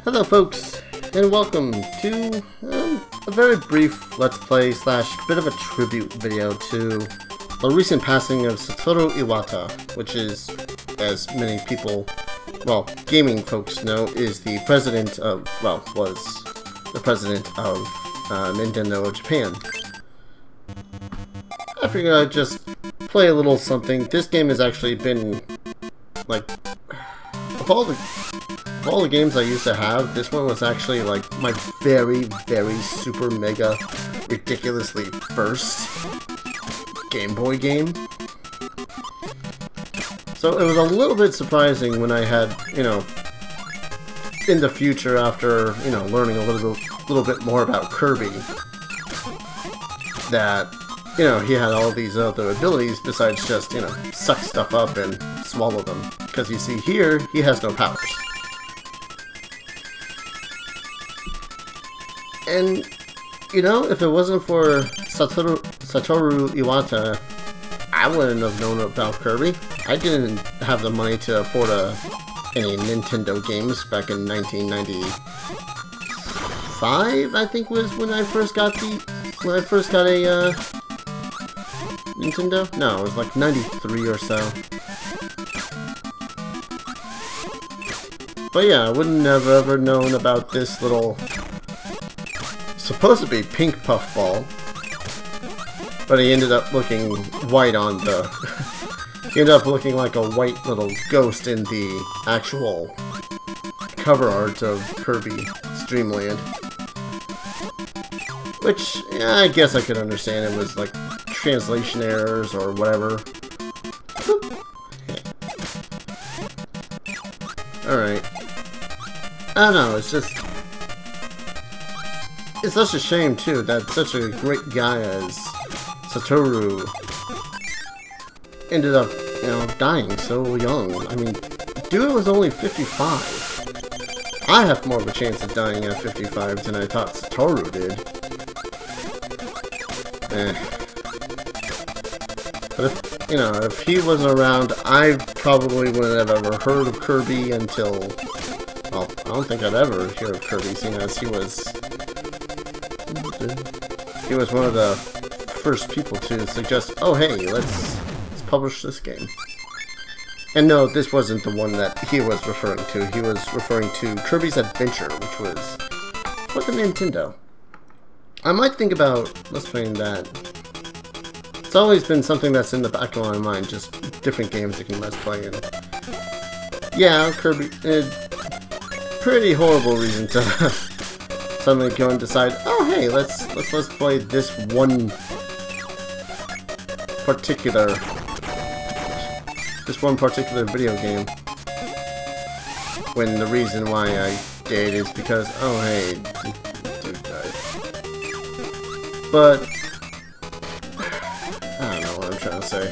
Hello folks, and welcome to a very brief Let's Play slash bit of a tribute video to the recent passing of Satoru Iwata, which is, as many people, well, gaming folks know, is the president of, well, was the president of Nintendo Japan. I figured I'd just play a little something. This game has actually been, like, of all the games I used to have, this one was actually like my very super mega ridiculously first Game Boy game. So it was a little bit surprising when I had, you know, in the future after, you know, learning a little bit more about Kirby, that, you know, he had all these other abilities besides just, you know, suck stuff up and swallow them. Because you see here, he has no powers. And, you know, if it wasn't for Satoru Iwata, I wouldn't have known about Kirby. I didn't have the money to afford any Nintendo games back in 1995, I think was when I first got a Nintendo? No, it was like 93 or so. But yeah, I wouldn't have ever known about this little, supposed to be pink puffball, but he ended up looking white on the he ended up looking like a white little ghost in the actual cover art of Kirby's Dream Land, which, yeah, I guess I could understand. It was like translation errors or whatever. Alright, I don't know, it's just, it's such a shame, too, that such a great guy as Satoru ended up, you know, dying so young. I mean, dude was only 55. I have more of a chance of dying at 55 than I thought Satoru did. But if, you know, if he was around, I probably wouldn't have ever heard of Kirby until, well, I don't think I'd ever hear of Kirby, seeing as he was one of the first people to suggest, oh hey, let's publish this game. And no, this wasn't the one that he was referring to. He was referring to Kirby's Adventure, which was for the Nintendo. I might think about let's playing that. It's always been something that's in the back of my mind, just different games you can let's play in. Yeah, Kirby, pretty horrible reason to suddenly go and decide, oh hey, let's play this one particular video game, when the reason why I did is because, oh hey, dude died. But I don't know what I'm trying to say.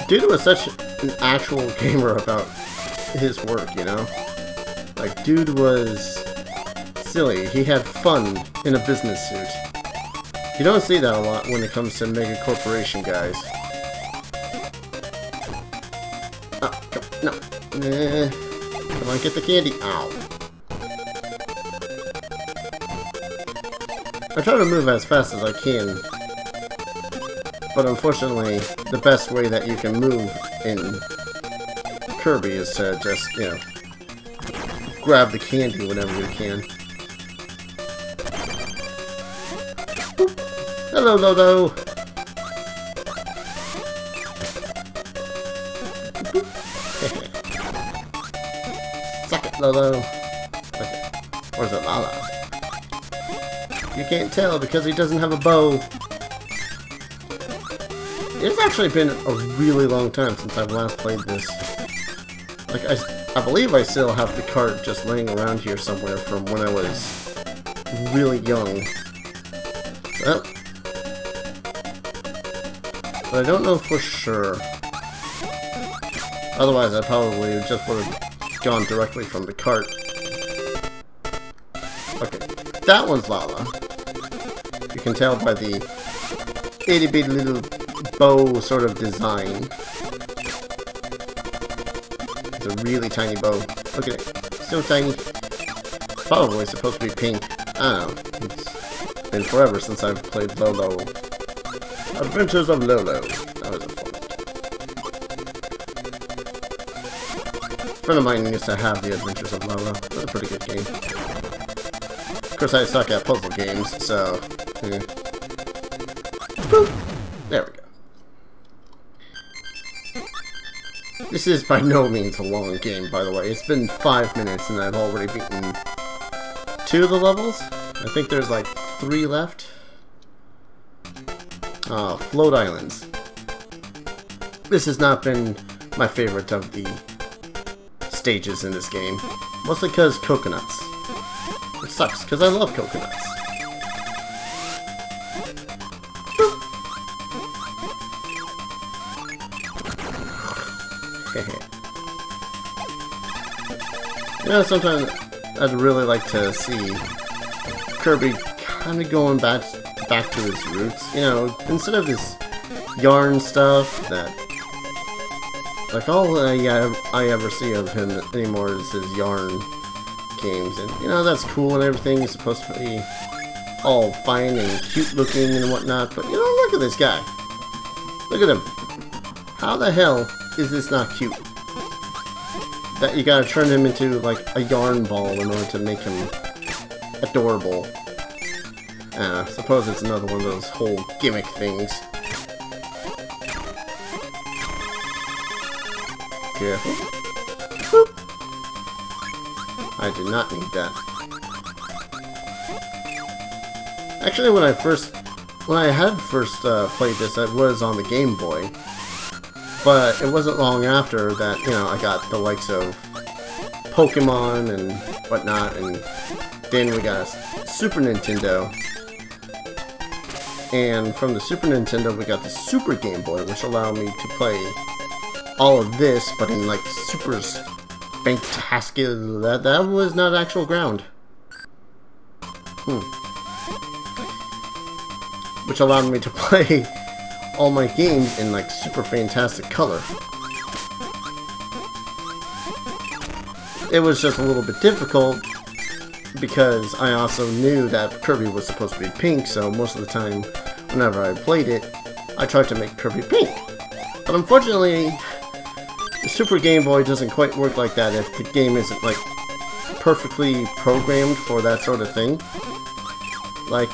Dude was such an actual gamer about his work, you know? Like, dude was silly. He had fun in a business suit. You don't see that a lot when it comes to mega corporation guys. Oh, no. Come on, get the candy. Ow. I try to move as fast as I can, but unfortunately, the best way that you can move in Kirby is to just, you know, grab the candy whenever you can. Hello, Lolo! Suck it, Lolo! Okay. Or is it Lala? You can't tell because he doesn't have a bow. It's actually been a really long time since I've last played this. Like, I believe I still have the cart just laying around here somewhere from when I was really young. Well, but I don't know for sure. Otherwise, I probably just would have gone directly from the cart. Okay, that one's Lala. You can tell by the itty-bitty little bow sort of design. It's a really tiny bow. Look at it. So tiny. Probably supposed to be pink. I don't know. It's been forever since I've played Lolo. Adventures of Lolo. That was a fun one. A friend of mine used to have the Adventures of Lolo. It was a pretty good game. Of course, I suck at puzzle games, so... Boop. There we go. This is by no means a long game, by the way. It's been 5 minutes and I've already beaten 2 of the levels. I think there's like 3 left. Float Islands. This has not been my favorite of the stages in this game. Mostly because coconuts. It sucks, because I love coconuts. You know, sometimes I'd really like to see Kirby kind of going back to his roots. You know, instead of this yarn stuff that, like, all I ever see of him anymore is his yarn games. And, you know, that's cool and everything. He's supposed to be all fine and cute looking and whatnot. But, you know, look at this guy. Look at him. How the hell is this not cute? That you gotta turn him into, like, a yarn ball in order to make him adorable. I suppose it's another one of those whole gimmick things. Careful. Boop. I did not need that. Actually, when I had first played this, it was on the Game Boy. But it wasn't long after that, you know, I got the likes of Pokemon and whatnot, and then we got a Super Nintendo. And from the Super Nintendo, we got the Super Game Boy, which allowed me to play all of this, but in like super spectacular. That was not actual ground. Which allowed me to play all my games in like super fantastic color. It was just a little bit difficult because I also knew that Kirby was supposed to be pink, so most of the time whenever I played it, I tried to make Kirby pink. But unfortunately, the Super Game Boy doesn't quite work like that if the game isn't like perfectly programmed for that sort of thing. Like,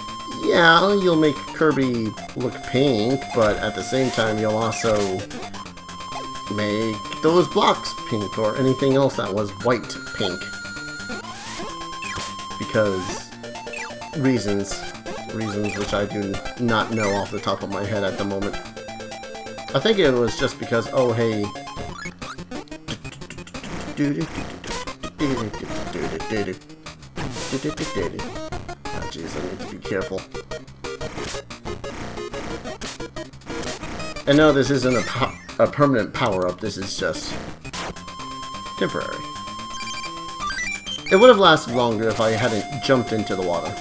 yeah, you'll make Kirby look pink, but at the same time you'll also make those blocks pink or anything else that was white pink. Because reasons which I do not know off the top of my head at the moment. I think it was just because, oh hey, oh jeez, I need to be careful. And no, this isn't a permanent power-up, this is just temporary. It would have lasted longer if I hadn't jumped into the water.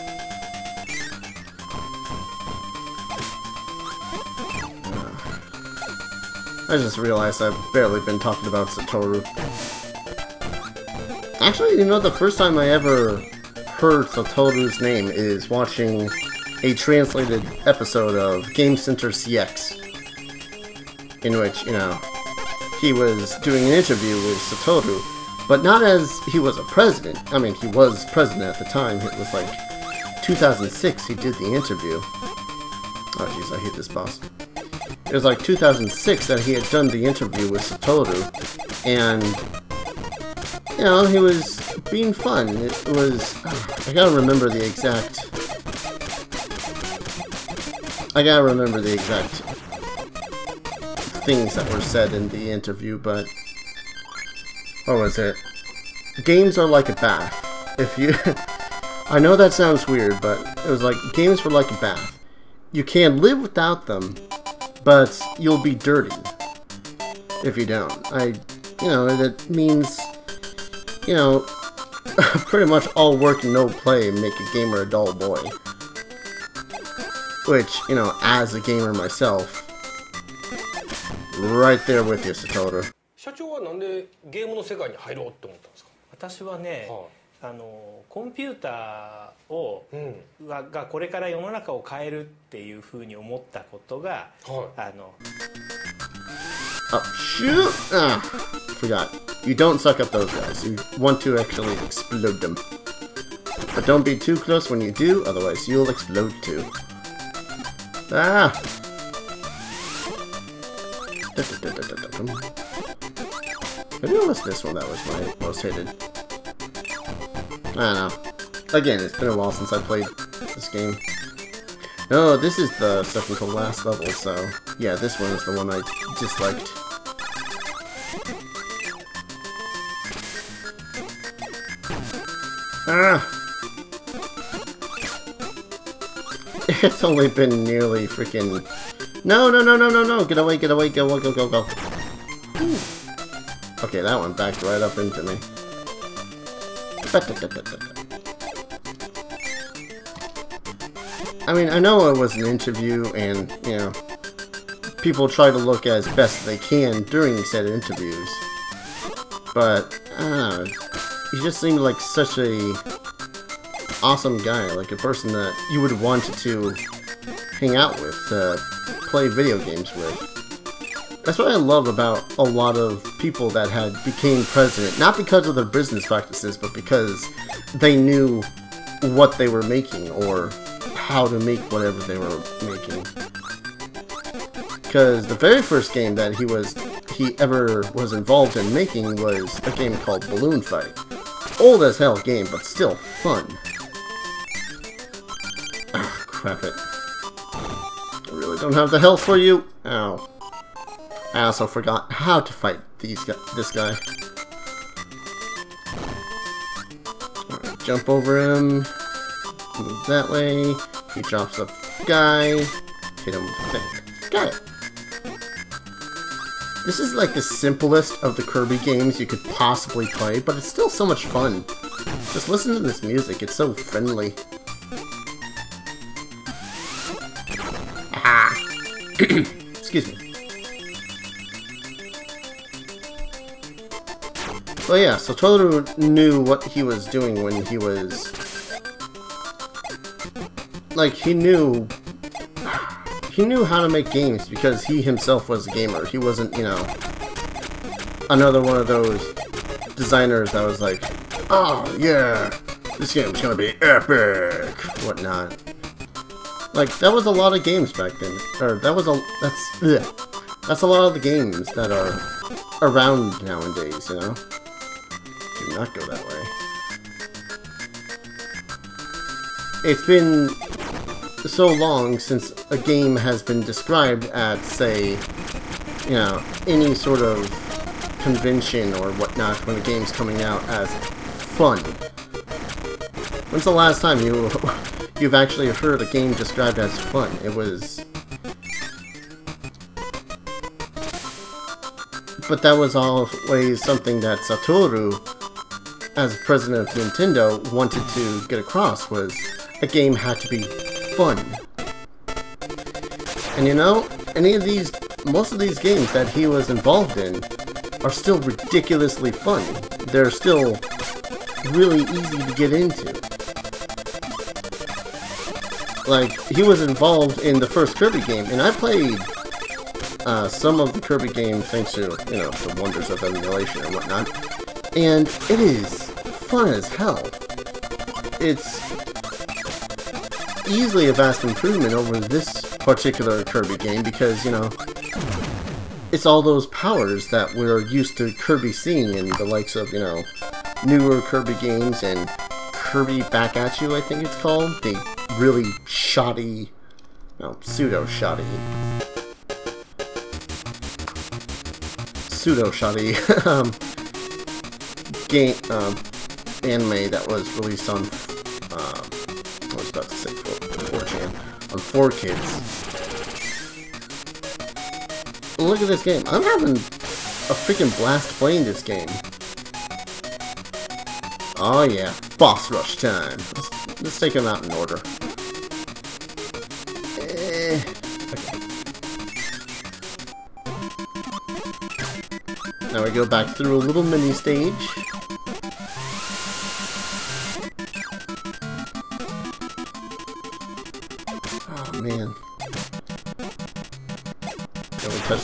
I just realized I've barely been talking about Satoru. Actually, you know, the first time I ever heard Satoru's name is watching a translated episode of Game Center CX, in which, you know, he was doing an interview with Satoru, but not as he was a president. I mean, he was president at the time. It was like 2006 he did the interview. Oh jeez, I hate this boss. It was like 2006 that he had done the interview with Satoru, and, you know, he was being fun. It was... I gotta remember the exact things that were said in the interview, but... What was it? Games are like a bath. If you... I know that sounds weird, but it was like, games were like a bath. You can live without them, but you'll be dirty if you don't. You know, that means, you know, pretty much all work and no play make a gamer a dull boy. Which, you know, as a gamer myself, right there with you, Satoru. 社長はなんでゲームの世界に入ろうって思ったんですか?私はね、コンピューターを、がこれから世の中を変えるっていうふうに思ったことが、Oh, shoot! Ah, forgot. You don't suck up those guys. You want to actually explode them. But don't be too close when you do, otherwise you'll explode too. Ah! Maybe it was this one that was my most hated. I don't know. Again, it's been a while since I played this game. No, this is the second to last level, so yeah, this one is the one I disliked. Ah! It's only been nearly freaking... No! Get away, go. Okay, that one backed right up into me. I mean, I know it was an interview, and, you know, people try to look as best they can during said interviews. But, I don't know, he just seemed like such a awesome guy, like a person that you would want to hang out with, play video games with. That's what I love about a lot of people that had became president, not because of their business practices, but because they knew what they were making, or how to make whatever they were making. Because the very first game that he ever was involved in making was a game called Balloon Fight. Old as hell game, but still fun. Ah, crap it. I really don't have the health for you. Ow. I also forgot how to fight this guy. Alright, jump over him. Move that way. He drops a guy. Hit him with the thing. Got it. This is like the simplest of the Kirby games you could possibly play, but it's still so much fun. Just listen to this music, it's so friendly. Ah! Excuse me. Well, yeah, Satoru knew what he was doing when he was... Like, he knew how to make games because he himself was a gamer. He wasn't, you know, another one of those designers that was like, oh, yeah, this game's gonna be epic, whatnot. Like, that was a lot of games back then. Or, that's a lot of the games that are around nowadays, you know? Do not go that way. It's been so long since a game has been described at, say, you know, any sort of convention or whatnot when a game's coming out as fun. When's the last time you've actually heard a game described as fun? It was... But that was always something that Satoru, as president of Nintendo, wanted to get across, was a game had to be fun. And you know, most of these games that he was involved in are still ridiculously fun. They're still really easy to get into. Like, he was involved in the first Kirby game, and I played some of the Kirby games thanks to, you know, the wonders of emulation and whatnot. And it is fun as hell. It's easily a vast improvement over this particular Kirby game because, you know, it's all those powers that we're used to Kirby seeing in the likes of, you know, newer Kirby games and Kirby Back At You, I think it's called. The really shoddy, no, pseudo-shoddy game, anime that was released on, I was about to say 4chan, on 4Kids. Look at this game. I'm having a freaking blast playing this game. Oh yeah, boss rush time. Let's take them out in order. Okay. Now we go back through a little mini stage.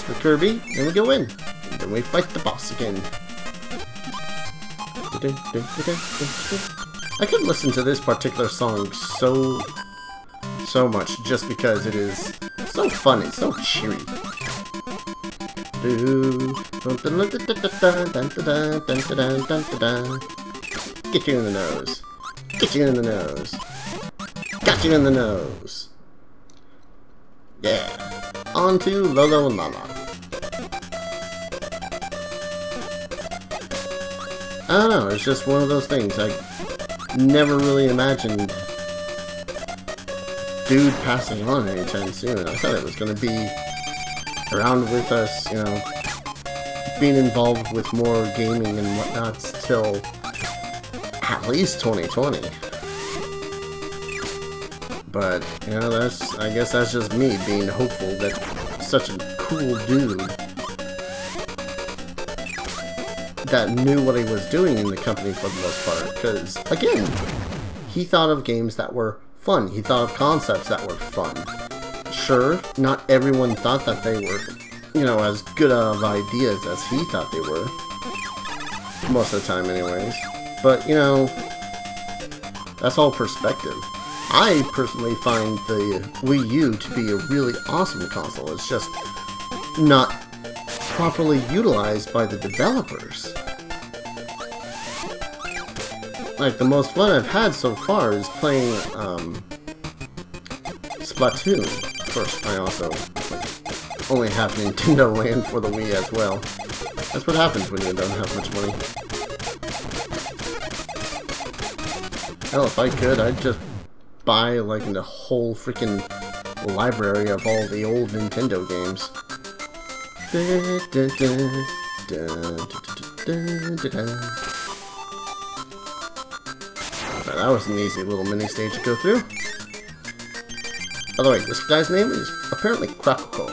for Kirby, and we go in. And then we fight the boss again. I could listen to this particular song so much just because it is so fun, it's so cheery. Get you in the nose. Get you in the nose. Got you in the nose. Yeah. On to Lolo and Mama. I don't know, it's just one of those things. I never really imagined Dude passing on anytime soon. I thought it was going to be around with us, you know, being involved with more gaming and whatnot till at least 2020. But, you know, I guess that's just me being hopeful that such a cool dude that knew what he was doing in the company for the most part. Because, again, he thought of games that were fun. He thought of concepts that were fun. Sure, not everyone thought that they were, you know, as good of ideas as he thought they were. Most of the time, anyways. But, you know, that's all perspective. I personally find the Wii U to be a really awesome console. It's just not properly utilized by the developers. Like, the most fun I've had so far is playing Splatoon. Of course, I also only have Nintendo Land for the Wii as well. That's what happens when you don't have much money. Hell, if I could, I'd just buy, like, the whole freaking library of all the old Nintendo games. That was an easy little mini-stage to go through. By the way, this guy's name is apparently Krakuko.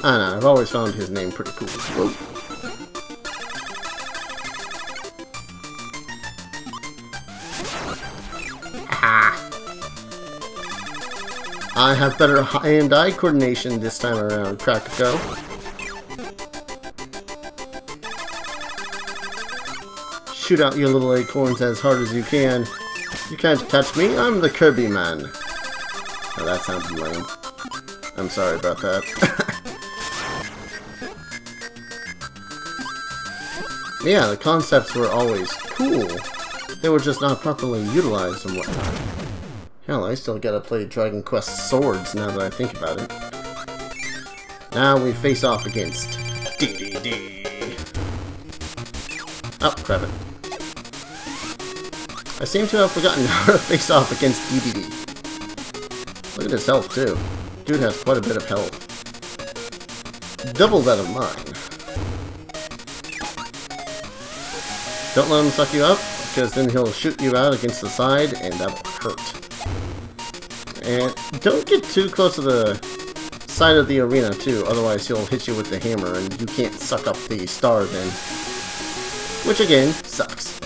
I don't know, I've always found his name pretty cool. Whoa. I have better hand-eye coordination this time around, Krakuko. Shoot out your little acorns as hard as you can. You can't touch me, I'm the Kirby man. Oh, that sounded lame. I'm sorry about that. Yeah, the concepts were always cool. They were just not properly utilized and whatnot. Hell, I still gotta play Dragon Quest Swords now that I think about it. Now we face off against DDD. Oh, crap it. I seem to have forgotten how to face off against DDD. Look at his health, too. Dude has quite a bit of health. Double that of mine. Don't let him suck you up, because then he'll shoot you out against the side, and that'll hurt. And don't get too close to the side of the arena, too, otherwise he'll hit you with the hammer, and you can't suck up the star then. Which, again, sucks.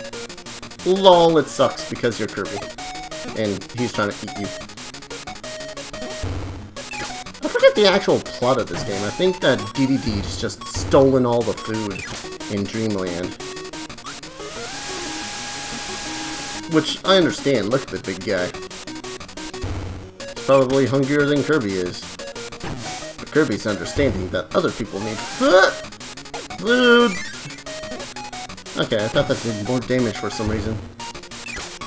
LOL, it sucks because you're Kirby. And he's trying to eat you. I forget the actual plot of this game. I think that DDD's just stolen all the food in Dreamland. Which, I understand. Look at the big guy. He's probably hungrier than Kirby is. But Kirby's understanding that other people need food. Okay, I thought that did more damage for some reason.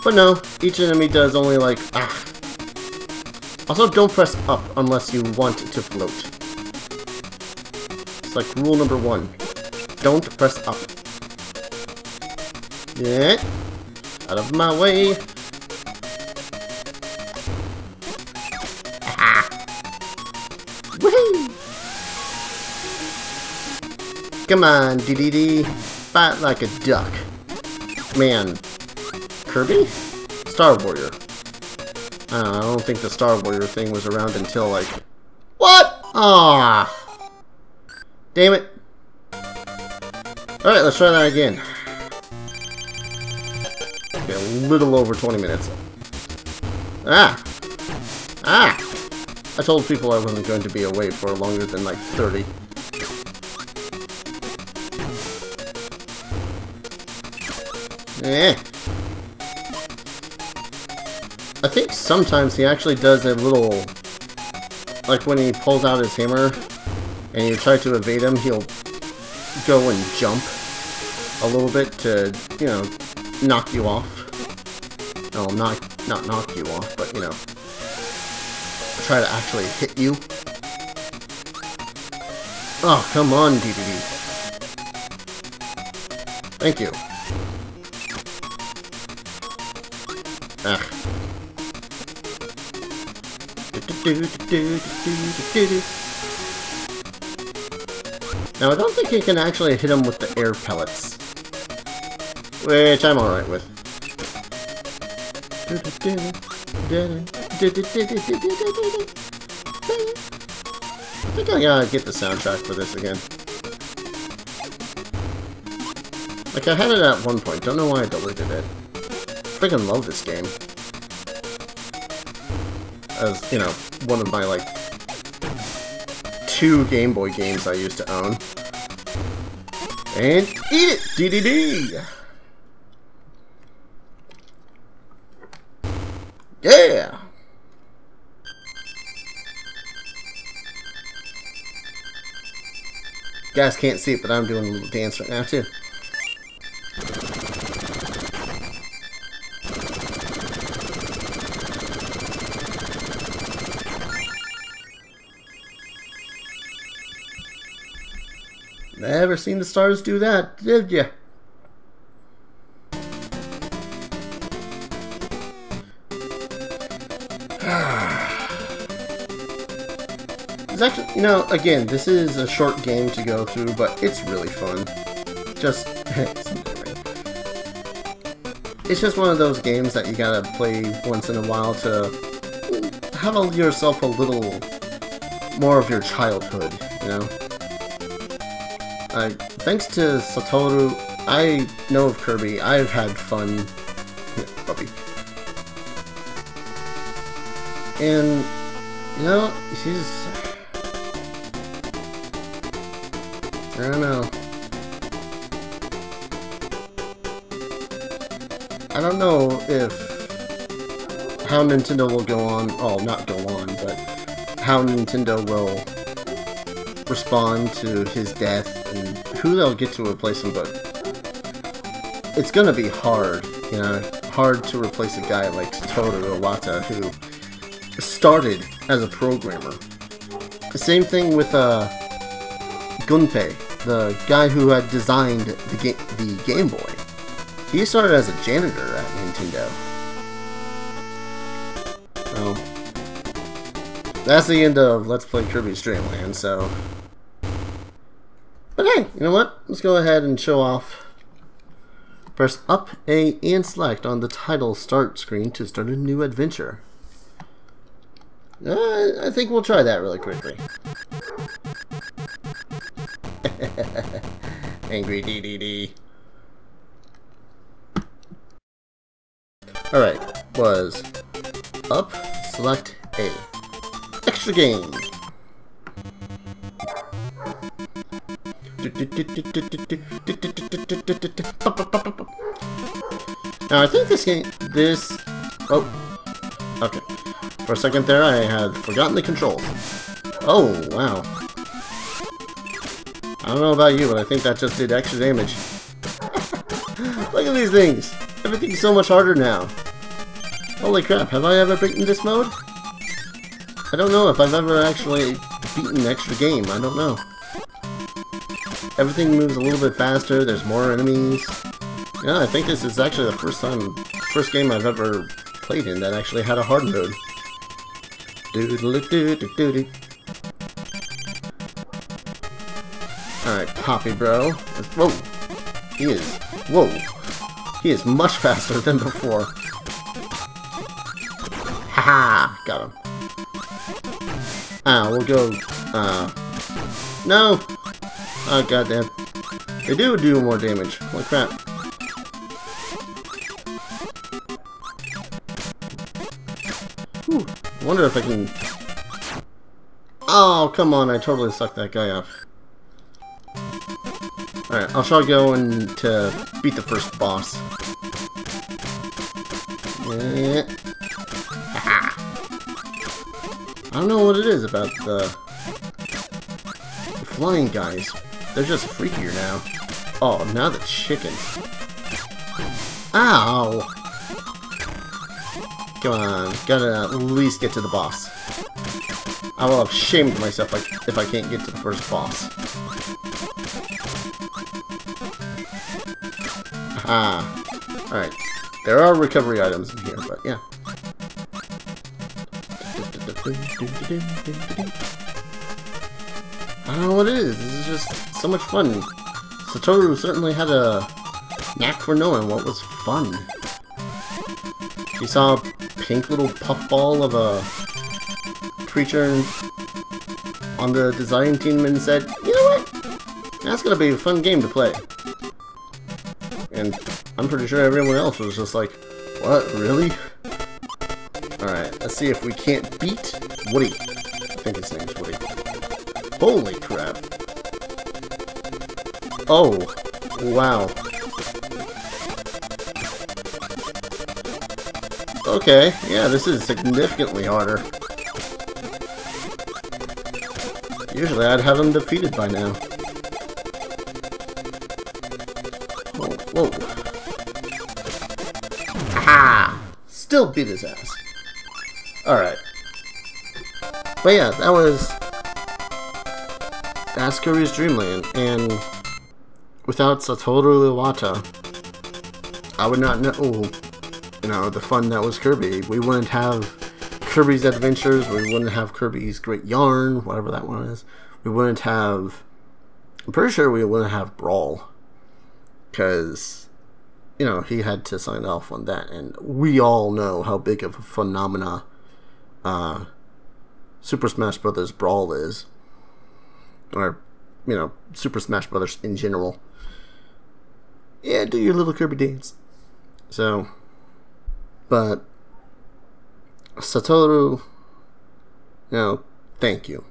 But no, each enemy does only like, Also, don't press up unless you want to float. It's like rule number 1. Don't press up. Yeah. Out of my way. Woohoo! Come on, DDD. Fight like a duck. Man. Kirby? Star Warrior. I don't think the Star Warrior thing was around until like... What? Ah! Damn it. Alright, let's try that again. Okay, a little over 20 minutes. Ah! I told people I wasn't going to be away for longer than like 30. Eh. I think sometimes he actually does a little... Like when he pulls out his hammer and you try to evade him, he'll go and jump a little bit to, you know, knock you off. No, not knock you off, but, you know, try to actually hit you. Oh, come on, DDD. Thank you. Ugh. Now, I don't think you can actually hit him with the air pellets, which I'm alright with. I think I gotta get the soundtrack for this again. Like, I had it at one point, don't know why I deleted it. Freaking love this game. As, you know, one of my, like, 2 Game Boy games I used to own. And eat it! DDD! Yeah! You guys can't see it, but I'm doing a little dance right now, too. Never seen the stars do that, did ya? It's actually, you know, again, this is a short game to go through, but it's really fun. Just, it's just one of those games that you gotta play once in a while to have yourself a little more of your childhood, you know? Thanks to Satoru, I know of Kirby. I've had fun, puppy. And, you know, he's... I don't know. I don't know if how Nintendo will go on, oh, not go on, but how Nintendo will respond to his death and who they'll get to replace him, but it's gonna be hard, you know, hard to replace a guy like Satoru Iwata who started as a programmer. The same thing with Gunpei, the guy who had designed the Game Boy. He started as a janitor at Nintendo. So that's the end of Let's Play Kirby's Dream Land, so... But hey, you know what? Let's go ahead and show off. Press up, A, and select on the title start screen to start a new adventure. I think we'll try that really quickly. Angry DDD. Alright, was up, select A. Extra game. Now I think oh, okay. For a second there I had forgotten the controls. Oh, wow. I don't know about you, but I think that just did extra damage. Look at these things! Everything's so much harder now. Holy crap, have I ever beaten this mode? I don't know if I've ever actually beaten extra game, I don't know. Everything moves a little bit faster, there's more enemies. Yeah, I think this is actually the first game I've ever played in that actually had a hard mode. Doodle-doo-doo-doo-doo. Alright, Poppy Bro. Whoa! Whoa! He is much faster than before. Haha! Got him. We'll go, no! Oh, goddamn. They do more damage. Holy crap. Whew. I wonder if I can... Oh, come on, I totally sucked that guy up. Alright, I'll try going to beat the first boss. I don't know what it is about the flying guys. They're just freakier now. Oh, now the chickens. Ow! Come on, gotta at least get to the boss. I will have shamed myself if I can't get to the first boss. Aha! Alright. There are recovery items in here, but yeah. I don't know what it is. This is just so much fun. Satoru certainly had a knack for knowing what was fun. He saw a pink little puffball of a creature on the design team and said, you know what? That's gonna be a fun game to play. And I'm pretty sure everyone else was just like, what, really? Alright, let's see if we can't beat Woody. I think his name's Woody. Holy crap. Oh, wow. Okay, yeah, this is significantly harder. Usually I'd have him defeated by now. Whoa, whoa. Aha! Still beat his ass. Alright. But yeah, that's Kirby's Dream Land, and without Satoru Iwata, I would not know, you know, the fun that was Kirby. We wouldn't have Kirby's Adventures, we wouldn't have Kirby's Great Yarn, whatever that one is. We wouldn't have, I'm pretty sure we wouldn't have Brawl, because, you know, he had to sign off on that, and we all know how big of a phenomena Super Smash Bros. Brawl is. Or, you know, Super Smash Bros. In general. Yeah, do your little Kirby dance. So, but Satoru, you know, thank you.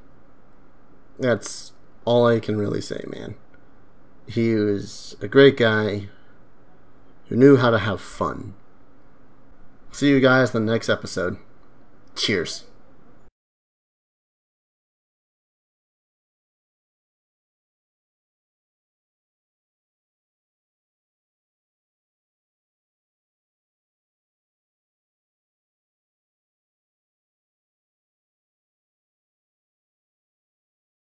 That's all I can really say, man. He was a great guy who knew how to have fun. See you guys in the next episode. Cheers.